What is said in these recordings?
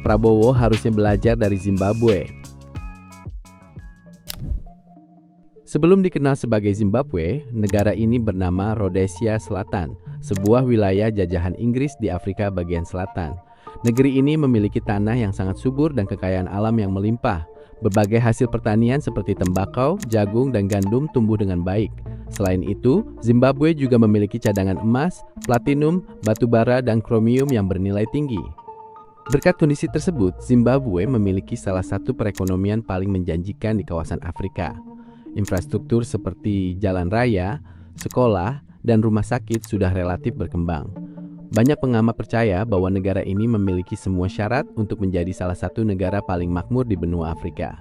Prabowo harusnya belajar dari Zimbabwe. Sebelum dikenal sebagai Zimbabwe, negara ini bernama Rhodesia Selatan, sebuah wilayah jajahan Inggris di Afrika bagian selatan. Negeri ini memiliki tanah yang sangat subur dan kekayaan alam yang melimpah. Berbagai hasil pertanian seperti tembakau, jagung, dan gandum tumbuh dengan baik. Selain itu, Zimbabwe juga memiliki cadangan emas, platinum, batu bara, dan kromium yang bernilai tinggi. Berkat kondisi tersebut, Zimbabwe memiliki salah satu perekonomian paling menjanjikan di kawasan Afrika. Infrastruktur seperti jalan raya, sekolah, dan rumah sakit sudah relatif berkembang. Banyak pengamat percaya bahwa negara ini memiliki semua syarat untuk menjadi salah satu negara paling makmur di benua Afrika.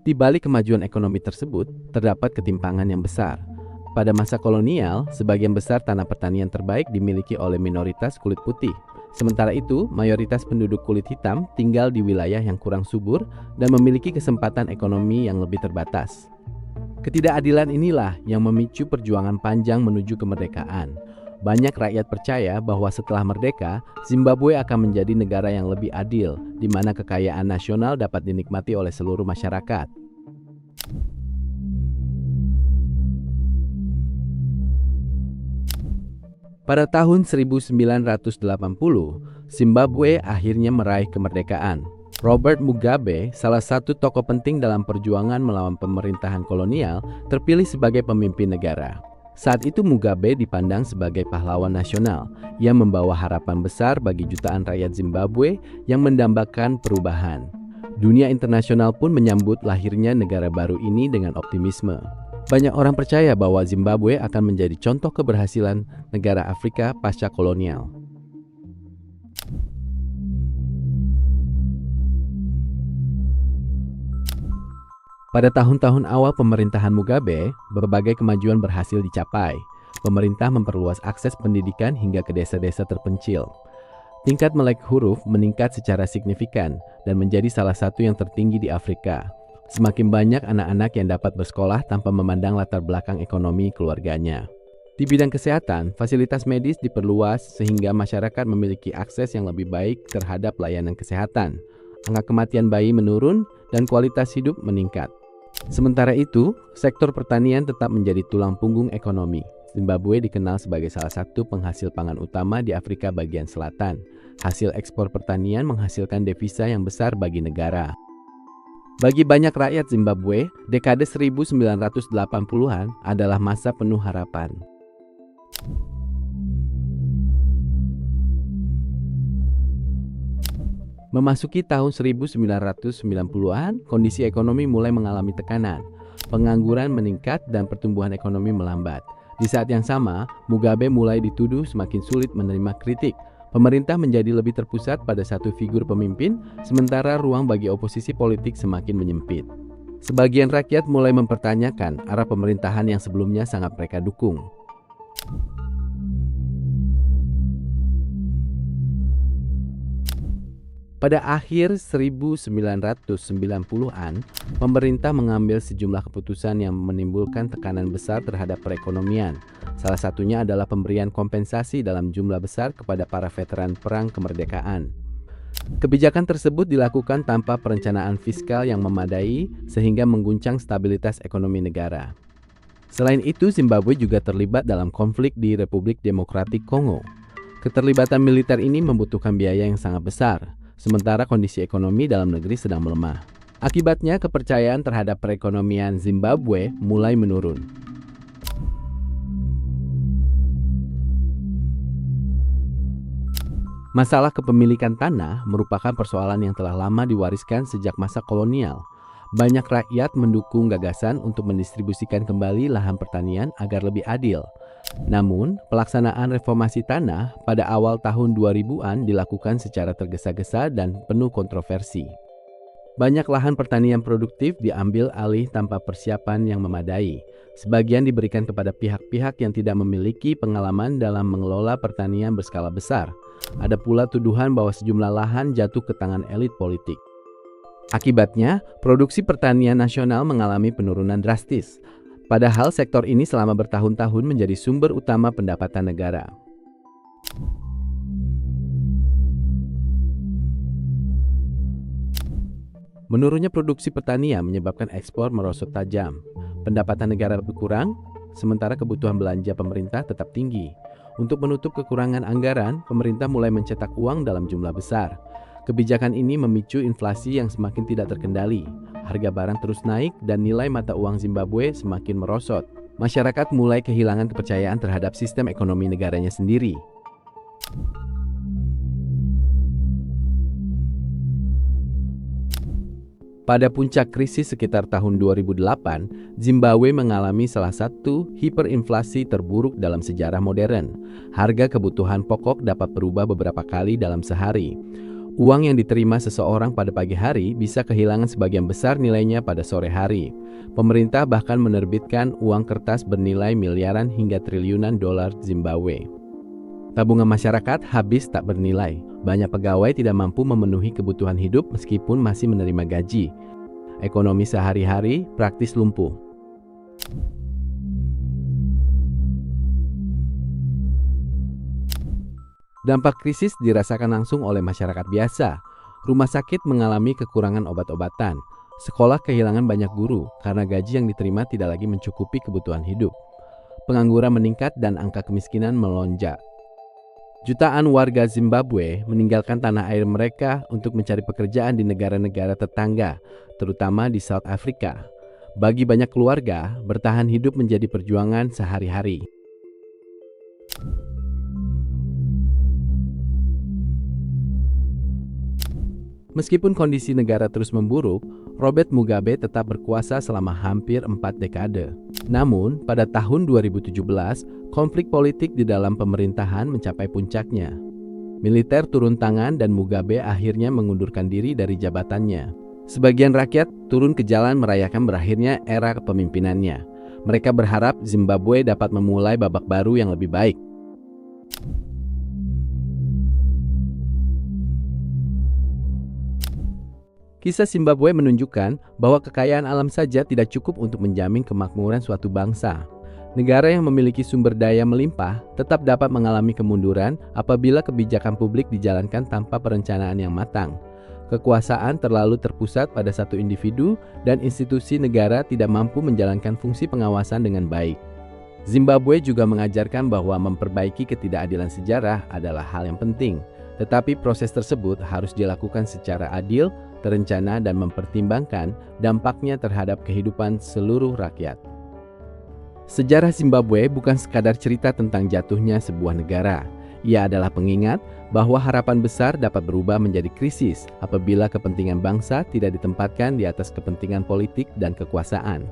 Di balik kemajuan ekonomi tersebut, terdapat ketimpangan yang besar. Pada masa kolonial, sebagian besar tanah pertanian terbaik dimiliki oleh minoritas kulit putih. Sementara itu, mayoritas penduduk kulit hitam tinggal di wilayah yang kurang subur dan memiliki kesempatan ekonomi yang lebih terbatas. Ketidakadilan inilah yang memicu perjuangan panjang menuju kemerdekaan. Banyak rakyat percaya bahwa setelah merdeka, Zimbabwe akan menjadi negara yang lebih adil, di mana kekayaan nasional dapat dinikmati oleh seluruh masyarakat. Pada tahun 1980, Zimbabwe akhirnya meraih kemerdekaan. Robert Mugabe, salah satu tokoh penting dalam perjuangan melawan pemerintahan kolonial, terpilih sebagai pemimpin negara. Saat itu Mugabe dipandang sebagai pahlawan nasional yang membawa harapan besar bagi jutaan rakyat Zimbabwe yang mendambakan perubahan. Dunia internasional pun menyambut lahirnya negara baru ini dengan optimisme. Banyak orang percaya bahwa Zimbabwe akan menjadi contoh keberhasilan negara Afrika pasca kolonial. Pada tahun-tahun awal pemerintahan Mugabe, berbagai kemajuan berhasil dicapai. Pemerintah memperluas akses pendidikan hingga ke desa-desa terpencil. Tingkat melek huruf meningkat secara signifikan dan menjadi salah satu yang tertinggi di Afrika. Semakin banyak anak-anak yang dapat bersekolah tanpa memandang latar belakang ekonomi keluarganya. Di bidang kesehatan, fasilitas medis diperluas sehingga masyarakat memiliki akses yang lebih baik terhadap layanan kesehatan. Angka kematian bayi menurun dan kualitas hidup meningkat. Sementara itu, sektor pertanian tetap menjadi tulang punggung ekonomi. Zimbabwe dikenal sebagai salah satu penghasil pangan utama di Afrika bagian selatan. Hasil ekspor pertanian menghasilkan devisa yang besar bagi negara. Bagi banyak rakyat Zimbabwe, dekade 1980-an adalah masa penuh harapan. Memasuki tahun 1990-an, kondisi ekonomi mulai mengalami tekanan. Pengangguran meningkat dan pertumbuhan ekonomi melambat. Di saat yang sama, Mugabe mulai dituduh semakin sulit menerima kritik. Pemerintah menjadi lebih terpusat pada satu figur pemimpin, sementara ruang bagi oposisi politik semakin menyempit. Sebagian rakyat mulai mempertanyakan arah pemerintahan yang sebelumnya sangat mereka dukung. Pada akhir 1990-an, pemerintah mengambil sejumlah keputusan yang menimbulkan tekanan besar terhadap perekonomian. Salah satunya adalah pemberian kompensasi dalam jumlah besar kepada para veteran perang kemerdekaan. Kebijakan tersebut dilakukan tanpa perencanaan fiskal yang memadai sehingga mengguncang stabilitas ekonomi negara. Selain itu, Zimbabwe juga terlibat dalam konflik di Republik Demokratik Kongo. Keterlibatan militer ini membutuhkan biaya yang sangat besar. Sementara kondisi ekonomi dalam negeri sedang melemah. Akibatnya, kepercayaan terhadap perekonomian Zimbabwe mulai menurun. Masalah kepemilikan tanah merupakan persoalan yang telah lama diwariskan sejak masa kolonial. Banyak rakyat mendukung gagasan untuk mendistribusikan kembali lahan pertanian agar lebih adil. Namun, pelaksanaan reformasi tanah pada awal tahun 2000-an dilakukan secara tergesa-gesa dan penuh kontroversi. Banyak lahan pertanian produktif diambil alih tanpa persiapan yang memadai. Sebagian diberikan kepada pihak-pihak yang tidak memiliki pengalaman dalam mengelola pertanian berskala besar. Ada pula tuduhan bahwa sejumlah lahan jatuh ke tangan elit politik. Akibatnya, produksi pertanian nasional mengalami penurunan drastis. Padahal sektor ini selama bertahun-tahun menjadi sumber utama pendapatan negara. Menurunnya produksi pertanian menyebabkan ekspor merosot tajam. Pendapatan negara berkurang, sementara kebutuhan belanja pemerintah tetap tinggi. Untuk menutup kekurangan anggaran, pemerintah mulai mencetak uang dalam jumlah besar. Kebijakan ini memicu inflasi yang semakin tidak terkendali. Harga barang terus naik dan nilai mata uang Zimbabwe semakin merosot. Masyarakat mulai kehilangan kepercayaan terhadap sistem ekonomi negaranya sendiri. Pada puncak krisis sekitar tahun 2008, Zimbabwe mengalami salah satu hiperinflasi terburuk dalam sejarah modern. Harga kebutuhan pokok dapat berubah beberapa kali dalam sehari. Uang yang diterima seseorang pada pagi hari bisa kehilangan sebagian besar nilainya pada sore hari. Pemerintah bahkan menerbitkan uang kertas bernilai miliaran hingga triliunan dolar Zimbabwe. Tabungan masyarakat habis tak bernilai. Banyak pegawai tidak mampu memenuhi kebutuhan hidup meskipun masih menerima gaji. Ekonomi sehari-hari praktis lumpuh. Dampak krisis dirasakan langsung oleh masyarakat biasa. Rumah sakit mengalami kekurangan obat-obatan. Sekolah kehilangan banyak guru karena gaji yang diterima tidak lagi mencukupi kebutuhan hidup. Pengangguran meningkat dan angka kemiskinan melonjak. Jutaan warga Zimbabwe meninggalkan tanah air mereka untuk mencari pekerjaan di negara-negara tetangga, terutama di South Africa. Bagi banyak keluarga, bertahan hidup menjadi perjuangan sehari-hari. Meskipun kondisi negara terus memburuk, Robert Mugabe tetap berkuasa selama hampir 4 dekade. Namun, pada tahun 2017, konflik politik di dalam pemerintahan mencapai puncaknya. Militer turun tangan dan Mugabe akhirnya mengundurkan diri dari jabatannya. Sebagian rakyat turun ke jalan merayakan berakhirnya era kepemimpinannya. Mereka berharap Zimbabwe dapat memulai babak baru yang lebih baik. Kisah Zimbabwe menunjukkan bahwa kekayaan alam saja tidak cukup untuk menjamin kemakmuran suatu bangsa. Negara yang memiliki sumber daya melimpah tetap dapat mengalami kemunduran apabila kebijakan publik dijalankan tanpa perencanaan yang matang. Kekuasaan terlalu terpusat pada satu individu dan institusi negara tidak mampu menjalankan fungsi pengawasan dengan baik. Zimbabwe juga mengajarkan bahwa memperbaiki ketidakadilan sejarah adalah hal yang penting, tetapi proses tersebut harus dilakukan secara adil, terencana dan mempertimbangkan dampaknya terhadap kehidupan seluruh rakyat. Sejarah Zimbabwe bukan sekadar cerita tentang jatuhnya sebuah negara. Ia adalah pengingat bahwa harapan besar dapat berubah menjadi krisis apabila kepentingan bangsa tidak ditempatkan di atas kepentingan politik dan kekuasaan.